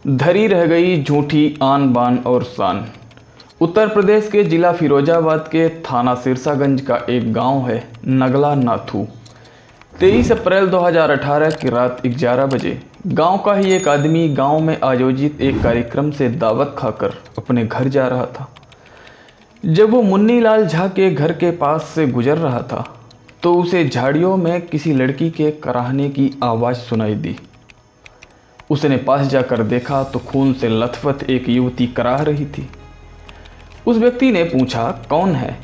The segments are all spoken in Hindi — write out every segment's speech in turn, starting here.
धरी रह गई झूठी आन बान और शान। उत्तर प्रदेश के जिला फिरोजाबाद के थाना सिरसागंज का एक गांव है नगला नाथू। 23 अप्रैल 2018 की रात 11 बजे गांव का ही एक आदमी गांव में आयोजित एक कार्यक्रम से दावत खाकर अपने घर जा रहा था। जब वो मुन्नी लाल झा के घर के पास से गुजर रहा था तो उसे झाड़ियों में किसी लड़की के कराहने की आवाज़ सुनाई दी। उसने पास जाकर देखा तो खून से लथपथ एक युवती कराह रही थी। उस व्यक्ति ने पूछा कौन है,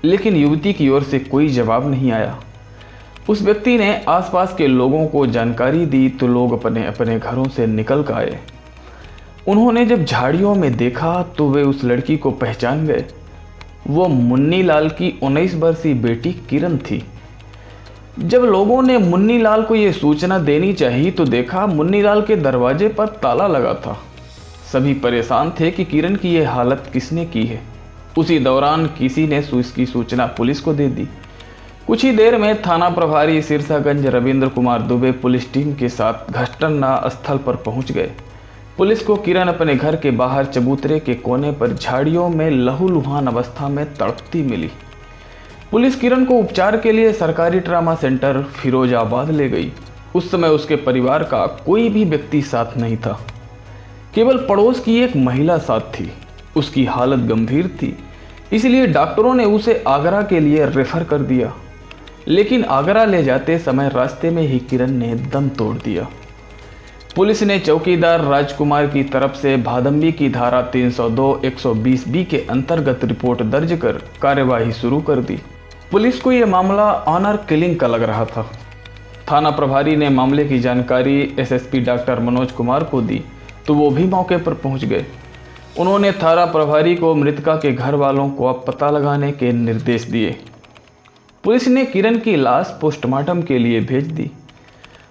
लेकिन युवती की ओर से कोई जवाब नहीं आया। उस व्यक्ति ने आसपास के लोगों को जानकारी दी तो लोग अपने अपने घरों से निकल कर आए। उन्होंने जब झाड़ियों में देखा तो वे उस लड़की को पहचान गए। वो मुन्नी लाल की 19 वर्षीय बेटी किरण थी। जब लोगों ने मुन्नी लाल को ये सूचना देनी चाहिए तो देखा मुन्नी लाल के दरवाजे पर ताला लगा था। सभी परेशान थे कि किरण की ये हालत किसने की है। उसी दौरान किसी ने इसकी सूचना पुलिस को दे दी। कुछ ही देर में थाना प्रभारी सिरसागंज रविंद्र कुमार दुबे पुलिस टीम के साथ घटना स्थल पर पहुंच गए। पुलिस को किरण अपने घर के बाहर चबूतरे के कोने पर झाड़ियों में लहूलुहान अवस्था में तड़पती मिली। पुलिस किरण को उपचार के लिए सरकारी ट्रामा सेंटर फिरोजाबाद ले गई। उस समय उसके परिवार का कोई भी व्यक्ति साथ नहीं था, केवल पड़ोस की एक महिला साथ थी। उसकी हालत गंभीर थी, इसलिए डॉक्टरों ने उसे आगरा के लिए रेफर कर दिया, लेकिन आगरा ले जाते समय रास्ते में ही किरण ने दम तोड़ दिया। पुलिस ने चौकीदार राजकुमार की तरफ से भादंबी की धारा 302-120B के अंतर्गत रिपोर्ट दर्ज कर कार्यवाही शुरू कर दी। पुलिस को यह मामला ऑनर किलिंग का लग रहा था। थाना प्रभारी ने मामले की जानकारी एसएसपी डॉक्टर मनोज कुमार को दी तो वो भी मौके पर पहुंच गए। उन्होंने थाना प्रभारी को मृतका के घर वालों को अब पता लगाने के निर्देश दिए। पुलिस ने किरण की लाश पोस्टमार्टम के लिए भेज दी।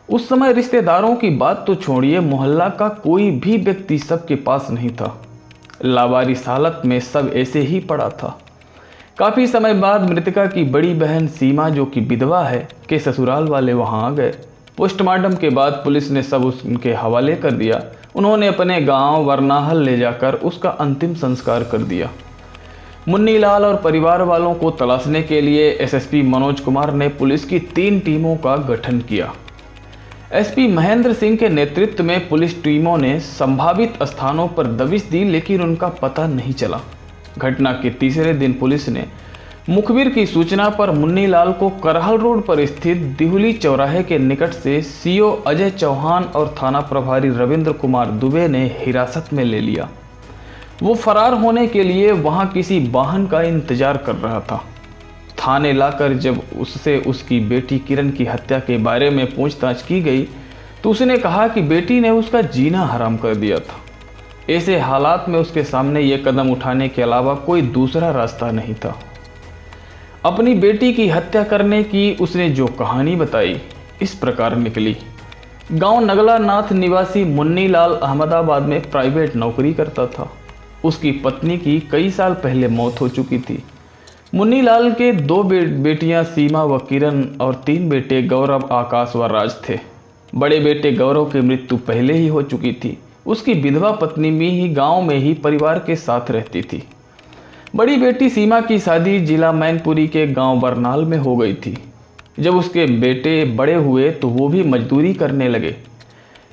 उस समय रिश्तेदारों की बात तो छोड़िए, मोहल्ला का कोई भी व्यक्ति सबके पास नहीं था। लावारिस हालत में सब ऐसे ही पड़ा था। काफ़ी समय बाद मृतका की बड़ी बहन सीमा, जो कि विधवा है, के ससुराल वाले वहां आ गए। पोस्टमार्टम के बाद पुलिस ने सब उनके हवाले कर दिया। उन्होंने अपने गांव वरनाहल ले जाकर उसका अंतिम संस्कार कर दिया। मुन्नी लाल और परिवार वालों को तलाशने के लिए एसएसपी मनोज कुमार ने पुलिस की 3 टीमों का गठन किया। एसपी महेंद्र सिंह के नेतृत्व में पुलिस टीमों ने संभावित स्थानों पर दबिश दी, लेकिन उनका पता नहीं चला। घटना के तीसरे दिन पुलिस ने मुखबिर की सूचना पर मुन्नी लाल को करहल रोड पर स्थित दिहुली चौराहे के निकट से सीओ अजय चौहान और थाना प्रभारी रविंद्र कुमार दुबे ने हिरासत में ले लिया। वो फरार होने के लिए वहां किसी वाहन का इंतजार कर रहा था। थाने लाकर जब उससे उसकी बेटी किरण की हत्या के बारे में पूछताछ की गई तो उसने कहा कि बेटी ने उसका जीना हराम कर दिया था। ऐसे हालात में उसके सामने ये कदम उठाने के अलावा कोई दूसरा रास्ता नहीं था। अपनी बेटी की हत्या करने की उसने जो कहानी बताई इस प्रकार निकली। गांव नगला नाथ निवासी मुन्नी लाल अहमदाबाद में प्राइवेट नौकरी करता था। उसकी पत्नी की कई साल पहले मौत हो चुकी थी। मुन्नी लाल के 2 बेटियां सीमा व किरण और 3 बेटे गौरव, आकाश व राज थे। बड़े बेटे गौरव की मृत्यु पहले ही हो चुकी थी। उसकी विधवा पत्नी भी ही गांव में ही परिवार के साथ रहती थी। बड़ी बेटी सीमा की शादी जिला मैनपुरी के गांव बरनाल में हो गई थी। जब उसके बेटे बड़े हुए तो वो भी मजदूरी करने लगे।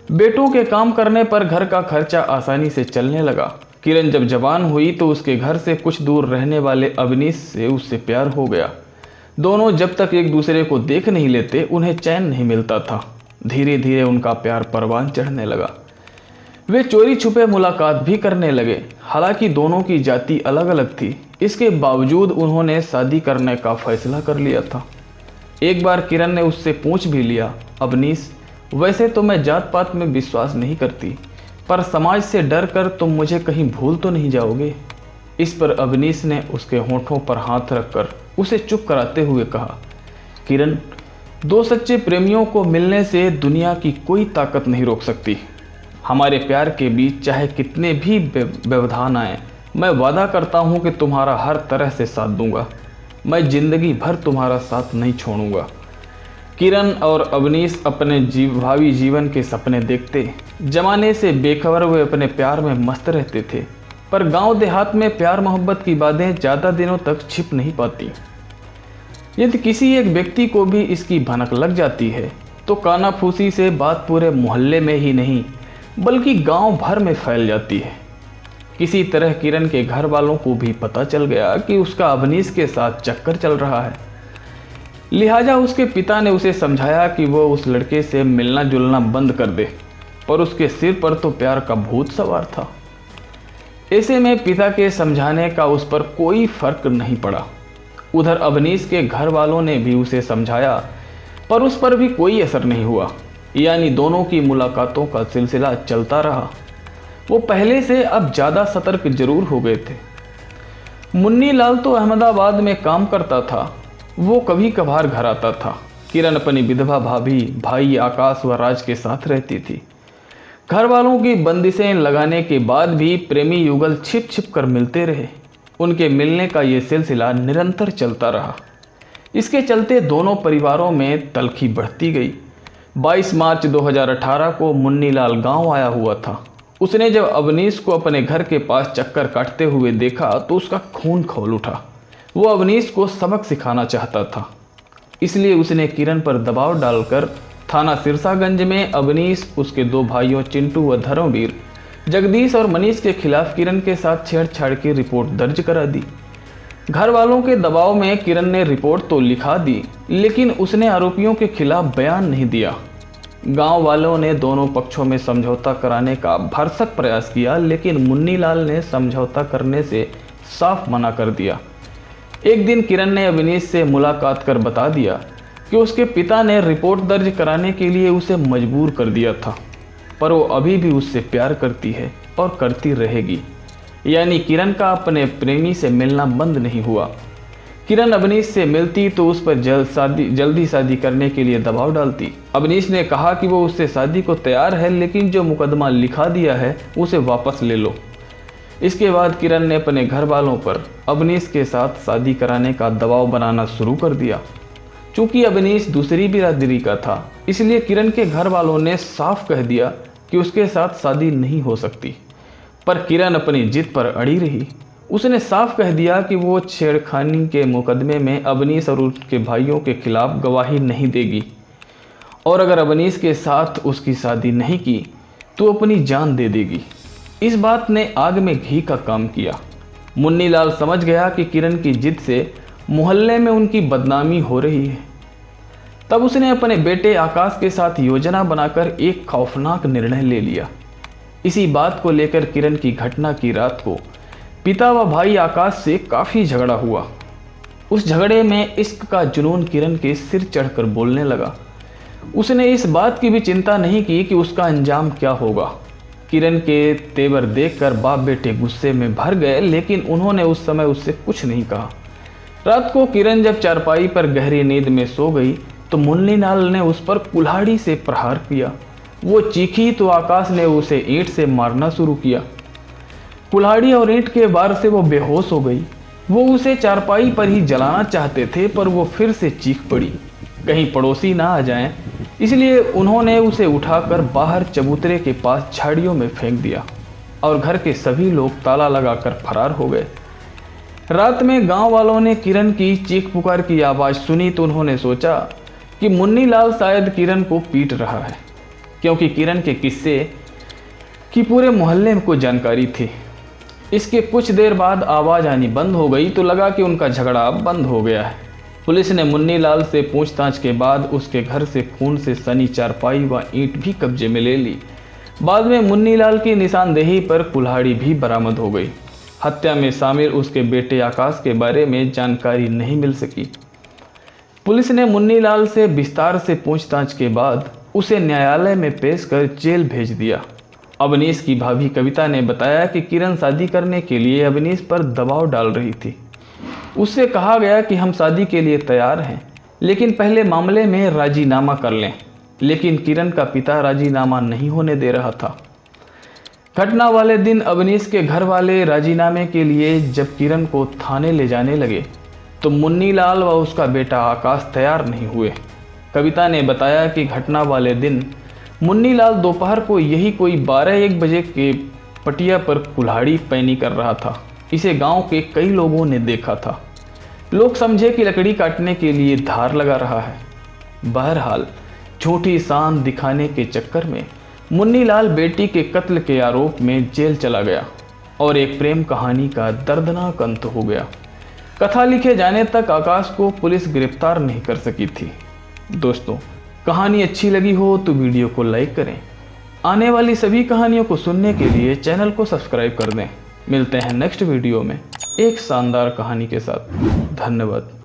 बेटों के काम करने पर घर का खर्चा आसानी से चलने लगा। किरण जब जवान हुई तो उसके घर से कुछ दूर रहने वाले अवनीश से उससे प्यार हो गया। दोनों जब तक एक दूसरे को देख नहीं लेते उन्हें चैन नहीं मिलता था। धीरे धीरे उनका प्यार परवान चढ़ने लगा। वे चोरी छुपे मुलाकात भी करने लगे। हालांकि दोनों की जाति अलग अलग थी, इसके बावजूद उन्होंने शादी करने का फैसला कर लिया था। एक बार किरण ने उससे पूछ भी लिया, अवनीश, वैसे तो मैं जात पात में विश्वास नहीं करती, पर समाज से डर कर तुम मुझे कहीं भूल तो नहीं जाओगे। इस पर अवनीश ने उसके होठों पर हाथ रखकर उसे चुप कराते हुए कहा, किरण, 2 सच्चे प्रेमियों को मिलने से दुनिया की कोई ताकत नहीं रोक सकती। हमारे प्यार के बीच चाहे कितने भी व्यवधान आए, मैं वादा करता हूँ कि तुम्हारा हर तरह से साथ दूंगा। मैं जिंदगी भर तुम्हारा साथ नहीं छोड़ूंगा। किरण और अवनीश अपने भावी जीवन के सपने देखते। जमाने से बेखबर वे अपने प्यार में मस्त रहते थे, पर गांव देहात में प्यार मोहब्बत की बातें ज़्यादा दिनों तक छिप नहीं पाती। यदि किसी एक व्यक्ति को भी इसकी भनक लग जाती है तो कानाफूसी से बात पूरे मोहल्ले में ही नहीं बल्कि गांव भर में फैल जाती है। किसी तरह किरण के घर वालों को भी पता चल गया कि उसका अवनीश के साथ चक्कर चल रहा है। लिहाजा उसके पिता ने उसे समझाया कि वो उस लड़के से मिलना जुलना बंद कर दे, पर उसके सिर पर तो प्यार का भूत सवार था। ऐसे में पिता के समझाने का उस पर कोई फर्क नहीं पड़ा। उधर अवनीश के घर वालों ने भी उसे समझाया, पर उस पर भी कोई असर नहीं हुआ। यानी दोनों की मुलाकातों का सिलसिला चलता रहा। वो पहले से अब ज़्यादा सतर्क जरूर हो गए थे। मुन्नी लाल तो अहमदाबाद में काम करता था, वो कभी कभार घर आता था। किरण अपनी विधवा भाभी भाई आकाश व राज के साथ रहती थी। घर वालों की बंदिशें लगाने के बाद भी प्रेमी युगल छिप छिप कर मिलते रहे। उनके मिलने का ये सिलसिला निरंतर चलता रहा। इसके चलते दोनों परिवारों में तलखी बढ़ती गई। 22 मार्च 2018 को मुन्नी लाल गांव आया हुआ था। उसने जब अवनीश को अपने घर के पास चक्कर काटते हुए देखा तो उसका खून खौल उठा। वो अवनीश को सबक सिखाना चाहता था, इसलिए उसने किरण पर दबाव डालकर थाना सिरसागंज में अवनीश, उसके 2 भाइयों चिंटू व धर्मवीर, जगदीश और मनीष के खिलाफ किरण के साथ छेड़छाड़ की रिपोर्ट दर्ज करा दी। घर वालों के दबाव में किरण ने रिपोर्ट तो लिखा दी, लेकिन उसने आरोपियों के खिलाफ बयान नहीं दिया। गांव वालों ने दोनों पक्षों में समझौता कराने का भरसक प्रयास किया, लेकिन मुन्नी लाल ने समझौता करने से साफ मना कर दिया। एक दिन किरण ने अवनीश से मुलाकात कर बता दिया कि उसके पिता ने रिपोर्ट दर्ज कराने के लिए उसे मजबूर कर दिया था, पर वो अभी भी उससे प्यार करती है और करती रहेगी। यानी किरण का अपने प्रेमी से मिलना बंद नहीं हुआ। किरण अवनीश से मिलती तो उस पर जल्दी शादी करने के लिए दबाव डालती। अवनीश ने कहा कि वो उससे शादी को तैयार है, लेकिन जो मुकदमा लिखा दिया है उसे वापस ले लो। इसके बाद किरण ने अपने घर वालों पर अवनीश के साथ शादी कराने का दबाव बनाना शुरू कर दिया। चूँकि अवनीश दूसरी बिरादरी का था, इसलिए किरण के घर वालों ने साफ कह दिया कि उसके साथ शादी नहीं हो सकती। पर किरण अपनी जिद पर अड़ी रही। उसने साफ कह दिया कि वो छेड़खानी के मुकदमे में अवनीश और उसके भाइयों के खिलाफ गवाही नहीं देगी, और अगर अवनीश के साथ उसकी शादी नहीं की तो अपनी जान दे देगी। इस बात ने आग में घी का काम किया। मुन्नी लाल समझ गया कि किरण की जिद से मोहल्ले में उनकी बदनामी हो रही है। तब उसने अपने बेटे आकाश के साथ योजना बनाकर एक खौफनाक निर्णय ले लिया। इसी बात को लेकर किरण की घटना की रात को पिता व भाई आकाश से काफ़ी झगड़ा हुआ। उस झगड़े में इश्क का जुनून किरण के सिर चढ़कर बोलने लगा। उसने इस बात की भी चिंता नहीं की कि उसका अंजाम क्या होगा। किरण के तेवर देखकर बाप बेटे गुस्से में भर गए, लेकिन उन्होंने उस समय उससे कुछ नहीं कहा। रात को किरण जब चारपाई पर गहरी नींद में सो गई तो मुन्नी लाल ने उस पर कुल्हाड़ी से प्रहार किया। वो चीखी तो आकाश ने उसे ईंट से मारना शुरू किया। कुल्हाड़ी और ईंट के वार से वो बेहोश हो गई। वो उसे चारपाई पर ही जलाना चाहते थे, पर वो फिर से चीख पड़ी। कहीं पड़ोसी ना आ जाएं, इसलिए उन्होंने उसे उठाकर बाहर चबूतरे के पास झाड़ियों में फेंक दिया और घर के सभी लोग ताला लगाकर फरार हो गए। रात में गांव वालों ने किरण की चीख पुकार की आवाज़ सुनी तो उन्होंने सोचा कि मुन्नी लाल शायद किरण को पीट रहा है, क्योंकि किरण के किस्से की पूरे मोहल्ले को जानकारी थी। इसके कुछ देर बाद आवाज़ आनी बंद हो गई तो लगा कि उनका झगड़ा बंद हो गया है। पुलिस ने मुन्नी लाल से पूछताछ के बाद उसके घर से खून से सनी चारपाई व ईंट भी कब्जे में ले ली। बाद में मुन्नी लाल की निशानदेही पर कुल्हाड़ी भी बरामद हो गई। हत्या में शामिल उसके बेटे आकाश के बारे में जानकारी नहीं मिल सकी। पुलिस ने मुन्नी लाल से विस्तार से पूछताछ के बाद उसे न्यायालय में पेश कर जेल भेज दिया। अवनीश की भाभी कविता ने बताया कि किरण शादी करने के लिए अवनीश पर दबाव डाल रही थी। उससे कहा गया कि हम शादी के लिए तैयार हैं, लेकिन पहले मामले में राजीनामा कर लें, लेकिन किरण का पिता राजीनामा नहीं होने दे रहा था। घटना वाले दिन अवनीश के घर वाले राजीनामे के लिए जब किरण को थाने ले जाने लगे तो मुन्नी लाल व उसका बेटा आकाश तैयार नहीं हुए। कविता ने बताया कि घटना वाले दिन मुन्नीलाल दोपहर को यही कोई 12-1 बजे के पटिया पर कुल्हाड़ी पैनी कर रहा था। इसे गांव के कई लोगों ने देखा था। लोग समझे कि लकड़ी काटने के लिए धार लगा रहा है। बहरहाल झूठी शान दिखाने के चक्कर में मुन्नीलाल बेटी के कत्ल के आरोप में जेल चला गया और एक प्रेम कहानी का दर्दनाक अंत हो गया। कथा लिखे जाने तक आकाश को पुलिस गिरफ्तार नहीं कर सकी थी। दोस्तों, कहानी अच्छी लगी हो तो वीडियो को लाइक करें। आने वाली सभी कहानियों को सुनने के लिए चैनल को सब्सक्राइब कर दें। मिलते हैं नेक्स्ट वीडियो में एक शानदार कहानी के साथ। धन्यवाद।